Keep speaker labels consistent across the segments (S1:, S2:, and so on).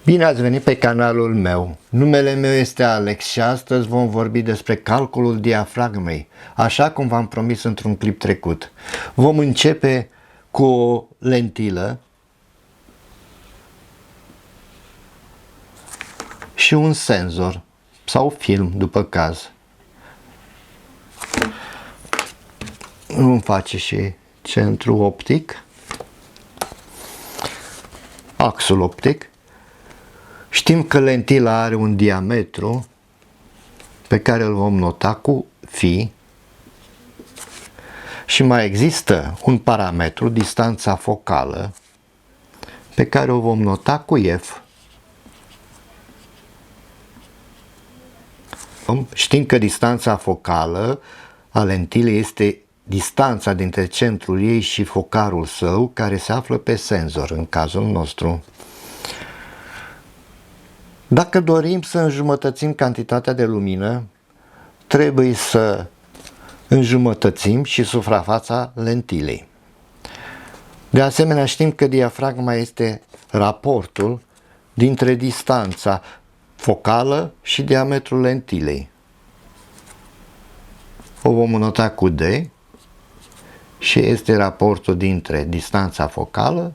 S1: Bine ați venit pe canalul meu. Numele meu este Alex și astăzi vom vorbi despre calculul diafragmei, așa cum v-am promis într-un clip trecut. Vom începe cu o lentilă și un senzor sau film, după caz. Vom face și centru optic, axul optic. Știm că lentila are un diametru pe care îl vom nota cu phi și mai există un parametru, distanța focală, pe care o vom nota cu f. Știm că distanța focală a lentilei este distanța dintre centrul ei și focarul său, care se află pe senzor, în cazul nostru. Dacă dorim să înjumătățim cantitatea de lumină, trebuie să înjumătățim și suprafața lentilei. De asemenea, știm că diafragma este raportul dintre distanța focală și diametrul lentilei. O vom nota cu D și este raportul dintre distanța focală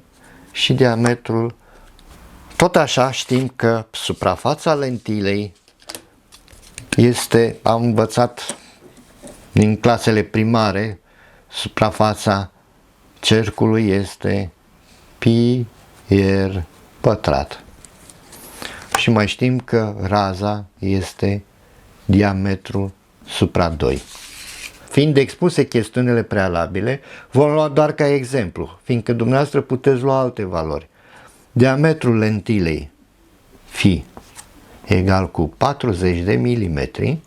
S1: și diametrul. Tot așa știm că suprafața lentilei este, am învățat din clasele primare, suprafața cercului este pi r pătrat. Și mai știm că raza este diametrul supra 2. Fiind expuse chestiunile prealabile, vom lua doar ca exemplu, fiindcă dumneavoastră puteți lua alte valori. Diametrul lentilei phi egal cu 40 de milimetri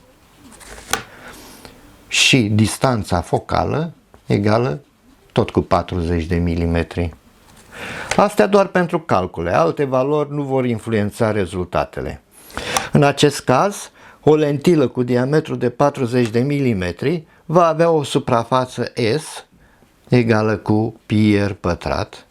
S1: și distanța focală egală tot cu 40 de milimetri. Astea doar pentru calcule, alte valori nu vor influența rezultatele. În acest caz, o lentilă cu diametru de 40 de milimetri va avea o suprafață S egală cu pi r pătrat,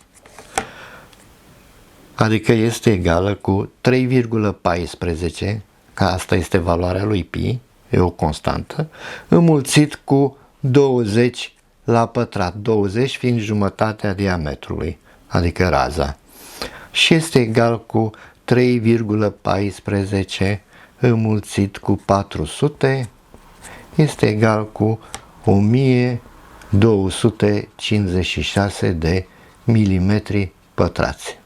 S1: adică este egală cu 3,14, că asta este valoarea lui pi, e o constantă, înmulțit cu 20 la pătrat, 20 fiind jumătatea diametrului, adică raza. Și este egal cu 3,14 înmulțit cu 400, este egal cu 1256 de milimetri pătrați.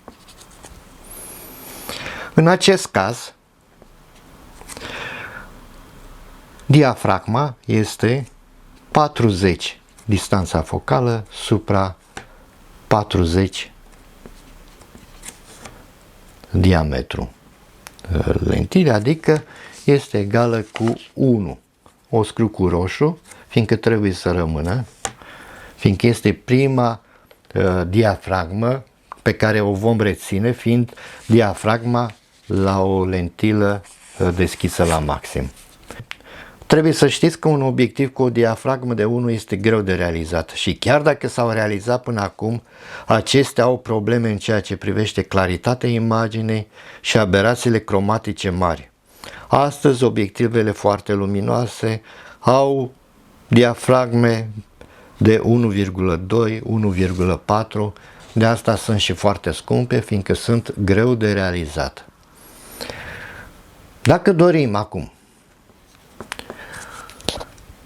S1: În acest caz, diafragma este 40 distanța focală supra 40 diametru lentilei, adică este egală cu 1. O scriu cu roșu, fiindcă trebuie să rămână, fiindcă este prima diafragmă pe care o vom reține, fiind diafragma la o lentilă deschisă la maxim. Trebuie să știți că un obiectiv cu o diafragmă de 1 este greu de realizat și chiar dacă s-au realizat până acum, acestea au probleme în ceea ce privește claritatea imaginei și aberațiile cromatice mari. Astăzi, obiectivele foarte luminoase au diafragme de 1,2, 1,4, de asta sunt și foarte scumpe, fiindcă sunt greu de realizat. Dacă dorim acum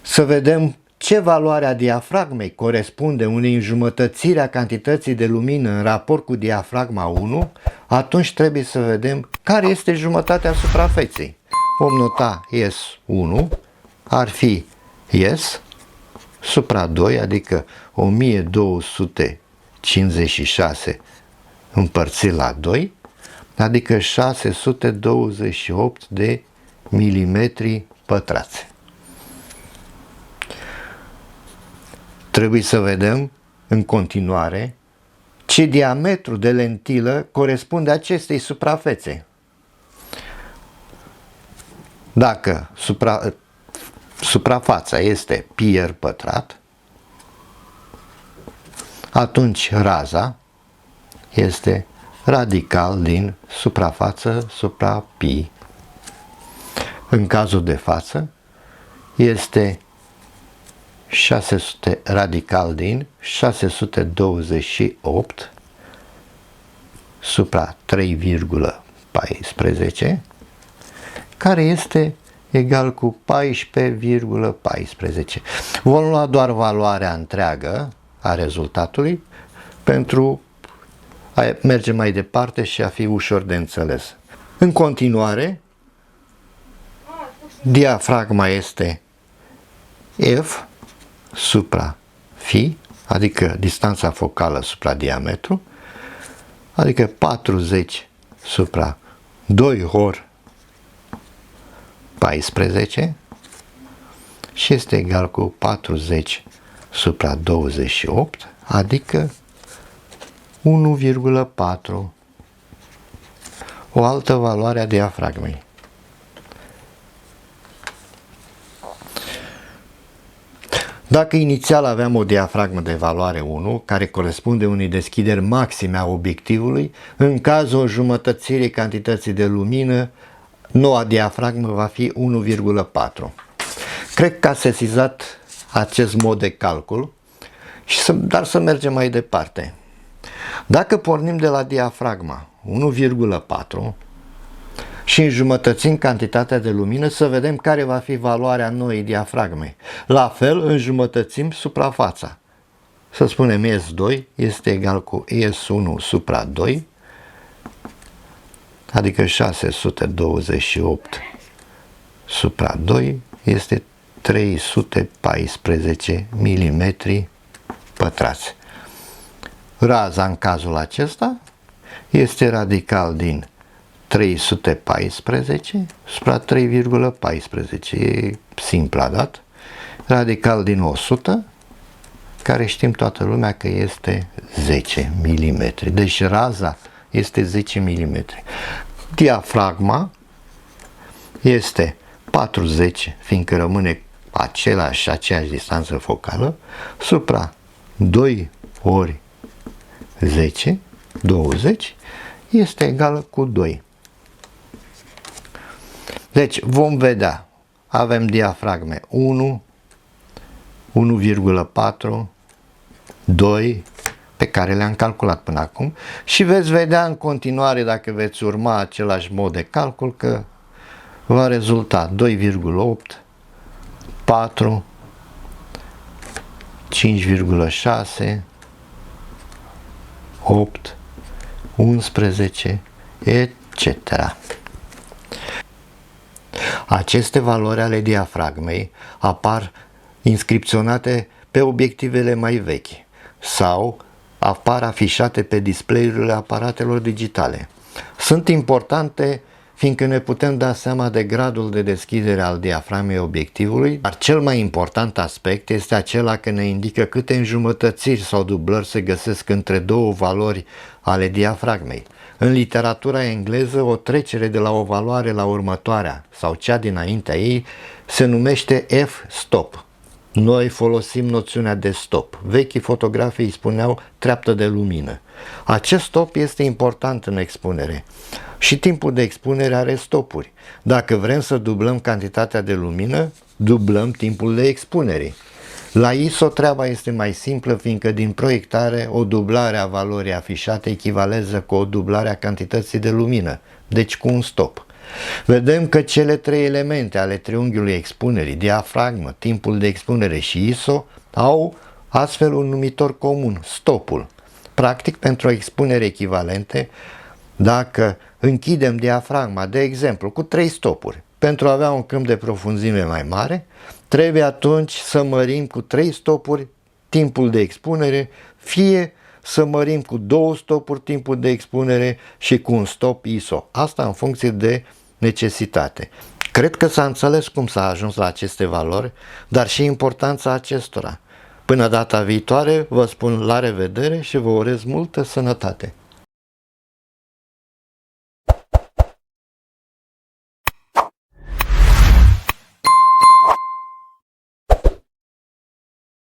S1: să vedem ce valoare a diafragmei corespunde unei înjumătățiri a cantității de lumină în raport cu diafragma 1, atunci trebuie să vedem care este jumătatea suprafeței. Vom nota S1 ar fi S supra 2, adică 1256 împărțit la 2, adică 628 de milimetri pătrați. Trebuie să vedem în continuare ce diametru de lentilă corespunde acestei suprafețe. Dacă suprafața este pi r pătrat, atunci raza este radical din suprafață supra pi. În cazul de față este 600 radical din 628 supra 3,14, care este egal cu 14,14. Vom lua doar valoarea întreagă a rezultatului pentru a merge mai departe și a fi ușor de înțeles. În continuare, diafragma este F supra phi, adică distanța focală supra diametru, adică 40 supra 2 ori 14 și este egal cu 40 supra 28, adică 1,4. O altă valoare a diafragmei. Dacă inițial aveam o diafragmă de valoare 1, care corespunde unei deschideri maxime a obiectivului, în cazul înjumătățirii cantității de lumină, noua diafragmă va fi 1,4. Cred că a sesizat acest mod de calcul, dar să mergem mai departe. Dacă pornim de la diafragma 1,4 și înjumătățim cantitatea de lumină, să vedem care va fi valoarea noii diafragme. La fel, înjumătățim suprafața. Să spunem S2 este egal cu S1 supra 2, adică 628 supra 2 este 314 mm pătrați. Raza în cazul acesta este radical din 314 supra 3,14. E simplu dat. Radical din 100, care știm toată lumea că este 10 mm. Deci raza este 10 mm. Diafragma este 40, fiindcă rămâne aceeași distanță focală, supra 2 ori 10, 20, este egală cu 2. Deci vom vedea, avem diafragme 1, 1,4, 2, pe care le-am calculat până acum și veți vedea în continuare, dacă veți urma același mod de calcul, că va rezulta 2,8, 4, 5,6, 8, 11, etc. Aceste valori ale diafragmei apar inscripționate pe obiectivele mai vechi sau apar afișate pe display-urile aparatelor digitale. Sunt importante fiindcă ne putem da seama de gradul de deschidere al diafragmei obiectivului, dar cel mai important aspect este acela că ne indică câte înjumătățiri sau dublări se găsesc între două valori ale diafragmei. În literatura engleză, o trecere de la o valoare la următoarea sau cea dinaintea ei se numește f-stop. Noi folosim noțiunea de stop. Vechii fotografii îi spuneau treaptă de lumină. Acest stop este important în expunere. Și timpul de expunere are stopuri. Dacă vrem să dublăm cantitatea de lumină, dublăm timpul de expunere. La ISO treaba este mai simplă, fiindcă din proiectare o dublare a valorii afișate echivalează cu o dublare a cantității de lumină, deci cu un stop. Vedem că cele trei elemente ale triunghiului expunerii, diafragmă, timpul de expunere și ISO, au astfel un numitor comun, stopul. Practic, pentru o expunere echivalente, dacă închidem diafragma, de exemplu, cu 3 stopuri, pentru a avea un câmp de profunzime mai mare, trebuie atunci să mărim cu 3 stopuri timpul de expunere, fie să mărim cu 2 stopuri timpul de expunere și cu un stop ISO. Asta în funcție de necesitate. Cred că s-a înțeles cum s-a ajuns la aceste valori, dar și importanța acestora. Până data viitoare, vă spun la revedere și vă urez multă sănătate!